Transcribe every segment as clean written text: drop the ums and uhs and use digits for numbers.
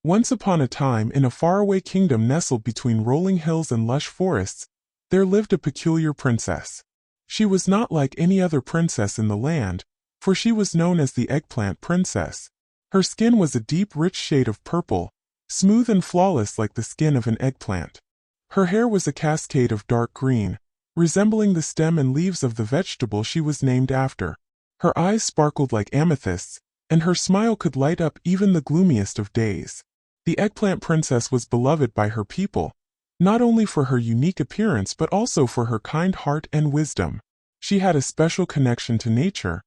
Once upon a time, in a faraway kingdom nestled between rolling hills and lush forests, there lived a peculiar princess. She was not like any other princess in the land, for she was known as the Eggplant Princess. Her skin was a deep, rich shade of purple, smooth and flawless like the skin of an eggplant. Her hair was a cascade of dark green, resembling the stem and leaves of the vegetable she was named after. Her eyes sparkled like amethysts, and her smile could light up even the gloomiest of days. The Eggplant Princess was beloved by her people, not only for her unique appearance but also for her kind heart and wisdom. She had a special connection to nature,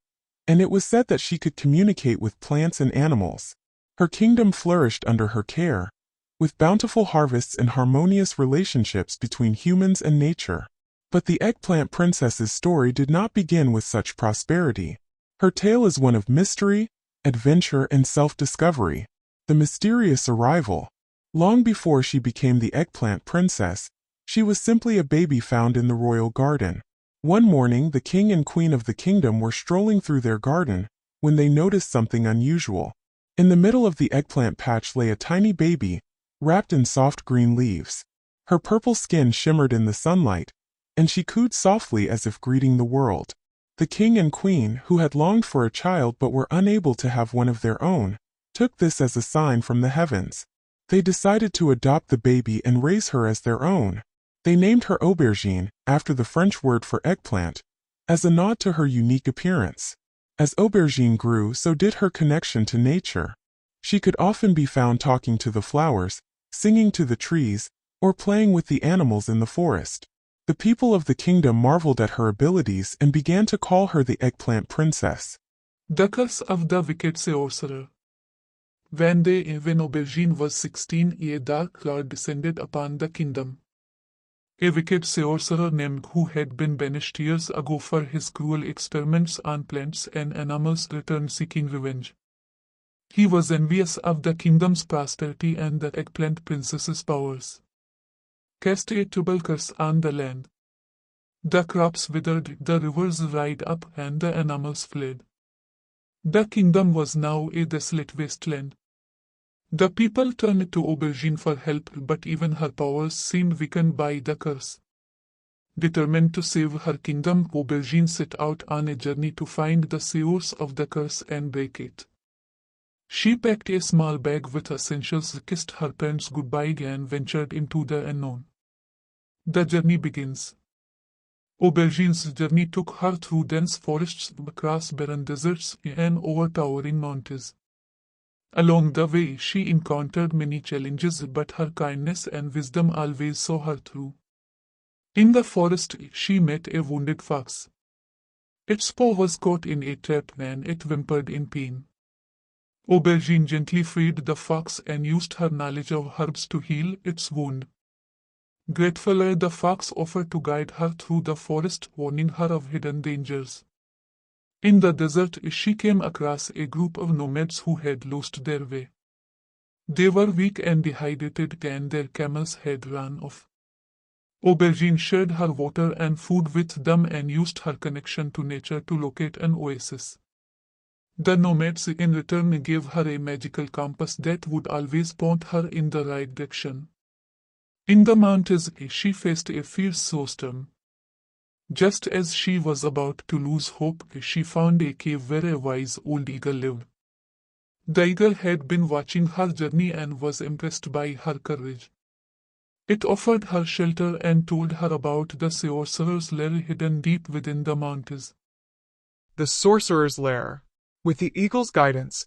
and it was said that she could communicate with plants and animals. Her kingdom flourished under her care, with bountiful harvests and harmonious relationships between humans and nature. But the Eggplant Princess's story did not begin with such prosperity. Her tale is one of mystery, adventure, and self-discovery. The mysterious arrival. Long before she became the Eggplant Princess, she was simply a baby found in the royal garden. One morning, the king and queen of the kingdom were strolling through their garden when they noticed something unusual. In the middle of the eggplant patch lay a tiny baby, wrapped in soft green leaves. Her purple skin shimmered in the sunlight, and she cooed softly as if greeting the world. The king and queen, who had longed for a child but were unable to have one of their own, took this as a sign from the heavens. They decided to adopt the baby and raise her as their own. They named her Aubergine, after the French word for eggplant, as a nod to her unique appearance. As Aubergine grew, so did her connection to nature. She could often be found talking to the flowers, singing to the trees, or playing with the animals in the forest. The people of the kingdom marveled at her abilities and began to call her the Eggplant Princess. The curse of the wicked sorcerer. When Aubergine was 16, a dark cloud descended upon the kingdom. A wicked sorcerer named who had been banished years ago for his cruel experiments on plants and animals returned seeking revenge. He was envious of the kingdom's prosperity and the Eggplant Princess's powers. Cast a terrible curse on the land. The crops withered, the rivers dried up, and the animals fled. The kingdom was now a desolate wasteland. The people turned to Aubergine for help, but even her powers seemed weakened by the curse. Determined to save her kingdom, Aubergine set out on a journey to find the source of the curse and break it. She packed a small bag with essentials, kissed her parents goodbye, and ventured into the unknown. The journey begins. Aubergine's journey took her through dense forests, across barren deserts, and over towering mountains. Along the way, she encountered many challenges, but her kindness and wisdom always saw her through. In the forest, she met a wounded fox. Its paw was caught in a trap and it whimpered in pain. Aubergine gently freed the fox and used her knowledge of herbs to heal its wound. Gratefully, the fox offered to guide her through the forest, warning her of hidden dangers. In the desert, she came across a group of nomads who had lost their way. They were weak and dehydrated, and their camels had run off. Aubergine shared her water and food with them and used her connection to nature to locate an oasis. The nomads in return gave her a magical compass that would always point her in the right direction. In the mountains, she faced a fierce snowstorm. Just as she was about to lose hope, she found a cave where a wise old eagle lived. The eagle had been watching her journey and was impressed by her courage. It offered her shelter and told her about the sorcerer's lair hidden deep within the mountains. The sorcerer's lair. With the eagle's guidance,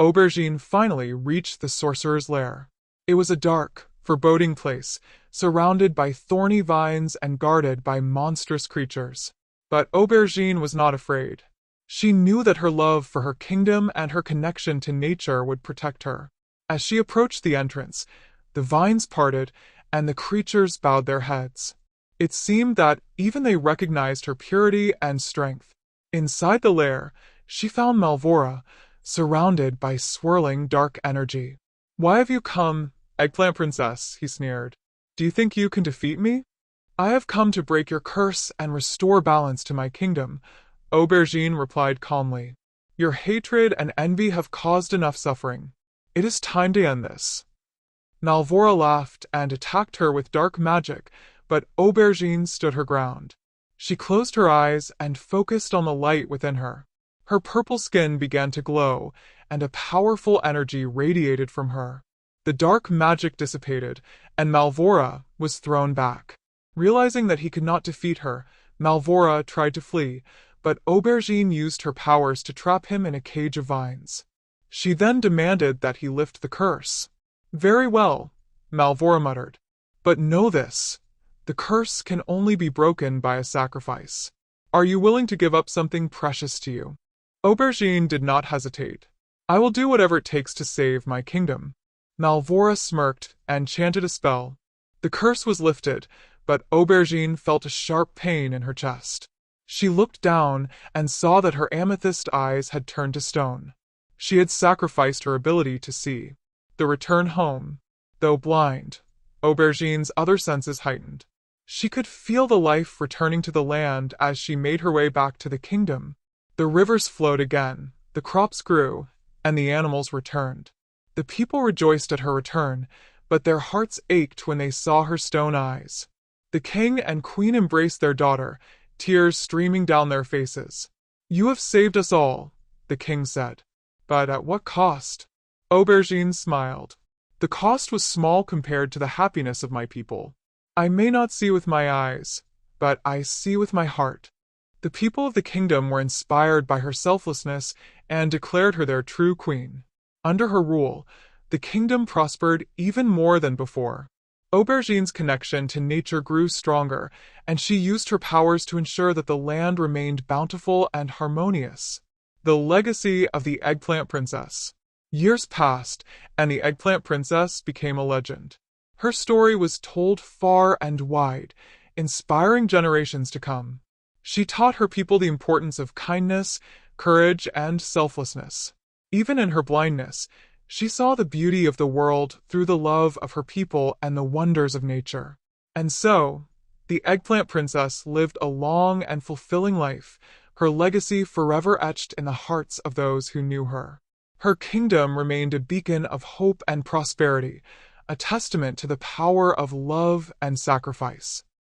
Aubergine finally reached the sorcerer's lair. It was a dark, foreboding place, surrounded by thorny vines and guarded by monstrous creatures. But Aubergine was not afraid. She knew that her love for her kingdom and her connection to nature would protect her. As she approached the entrance, the vines parted and the creatures bowed their heads. It seemed that even they recognized her purity and strength. Inside the lair, she found Malvora, surrounded by swirling dark energy. "Why have you come, Eggplant Princess?" he sneered. "Do you think you can defeat me?" "I have come to break your curse and restore balance to my kingdom," Aubergine replied calmly. "Your hatred and envy have caused enough suffering. It is time to end this. Malvora laughed and attacked her with dark magic, but Aubergine stood her ground. She closed her eyes and focused on the light within her. Her purple skin began to glow, and a powerful energy radiated from her. The dark magic dissipated, and Malvora was thrown back. Realizing that he could not defeat her, Malvora tried to flee, but Aubergine used her powers to trap him in a cage of vines. She then demanded that he lift the curse. Very well, Malvora muttered. But know this, the curse can only be broken by a sacrifice. Are you willing to give up something precious to you? Aubergine did not hesitate. I will do whatever it takes to save my kingdom. Malvora smirked and chanted a spell. The curse was lifted, but Aubergine felt a sharp pain in her chest. She looked down and saw that her amethyst eyes had turned to stone. She had sacrificed her ability to see. The return home. Though blind, Aubergine's other senses heightened. She could feel the life returning to the land as she made her way back to the kingdom. The rivers flowed again, the crops grew, and the animals returned. The people rejoiced at her return, but their hearts ached when they saw her stone eyes. The king and queen embraced their daughter, tears streaming down their faces. You have saved us all, the king said. But at what cost? Aubergine smiled. The cost was small compared to the happiness of my people. I may not see with my eyes, but I see with my heart. The people of the kingdom were inspired by her selflessness and declared her their true queen. Under her rule, the kingdom prospered even more than before. Aubergine's connection to nature grew stronger, and she used her powers to ensure that the land remained bountiful and harmonious. The legacy of the Eggplant Princess. Years passed, and the Eggplant Princess became a legend. Her story was told far and wide, inspiring generations to come. She taught her people the importance of kindness, courage, and selflessness. Even in her blindness, she saw the beauty of the world through the love of her people and the wonders of nature. And so, the Eggplant Princess lived a long and fulfilling life, her legacy forever etched in the hearts of those who knew her. Her kingdom remained a beacon of hope and prosperity, a testament to the power of love and sacrifice.